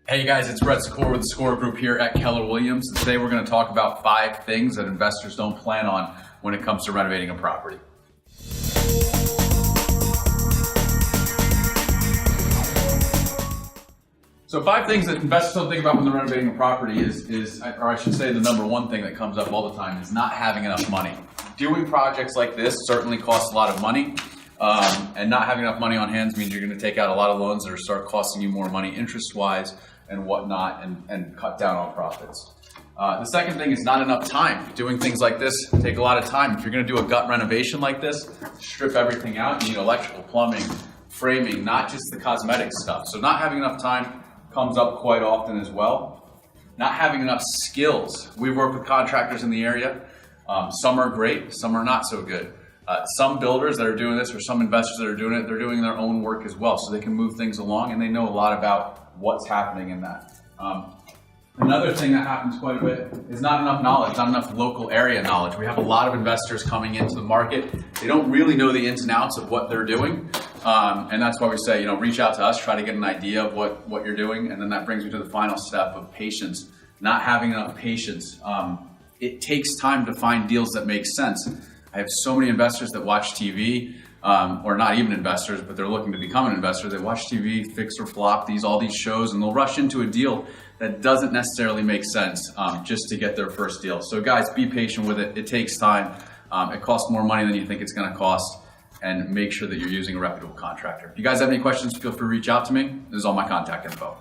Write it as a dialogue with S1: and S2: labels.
S1: Hey guys, it's Sikora with the Sikora Group here at Keller Williams. And today we're going to talk about 5 things that investors don't plan on when it comes to renovating a property. So 5 things that investors don't think about when they're renovating a property or I should say the number 1 thing that comes up all the time is not having enough money. Doing projects like this certainly costs a lot of money. And not having enough money on hands means you're going to take out a lot of loans that are start costing you more money interest-wise and whatnot, and cut down on profits. The second thing is not enough time. Doing things like this take a lot of time. If you're going to do a gut renovation like this, strip everything out. You need electrical, plumbing, framing, not just the cosmetic stuff. So not having enough time comes up quite often as well. Not having enough skills. We work with contractors in the area. Some are great, some are not so good. Some builders that are doing this, or some investors that are doing it, they're doing their own work as well, so they can move things along and they know a lot about what's happening in that. Another thing that happens quite a bit is not enough knowledge, not enough local area knowledge. We have a lot of investors coming into the market. They don't really know the ins and outs of what they're doing, and that's why we say, reach out to us, try to get an idea of what you're doing, and then that brings me to the final step of patience. Not having enough patience. It takes time to find deals that make sense. I have so many investors that watch TV, or not even investors, but they're looking to become an investor. They watch TV, fix or flop, all these shows, and they'll rush into a deal that doesn't necessarily make sense just to get their first deal. So guys, be patient with it. It takes time. It costs more money than you think it's going to cost, and make sure that you're using a reputable contractor. If you guys have any questions, feel free to reach out to me. This is all my contact info.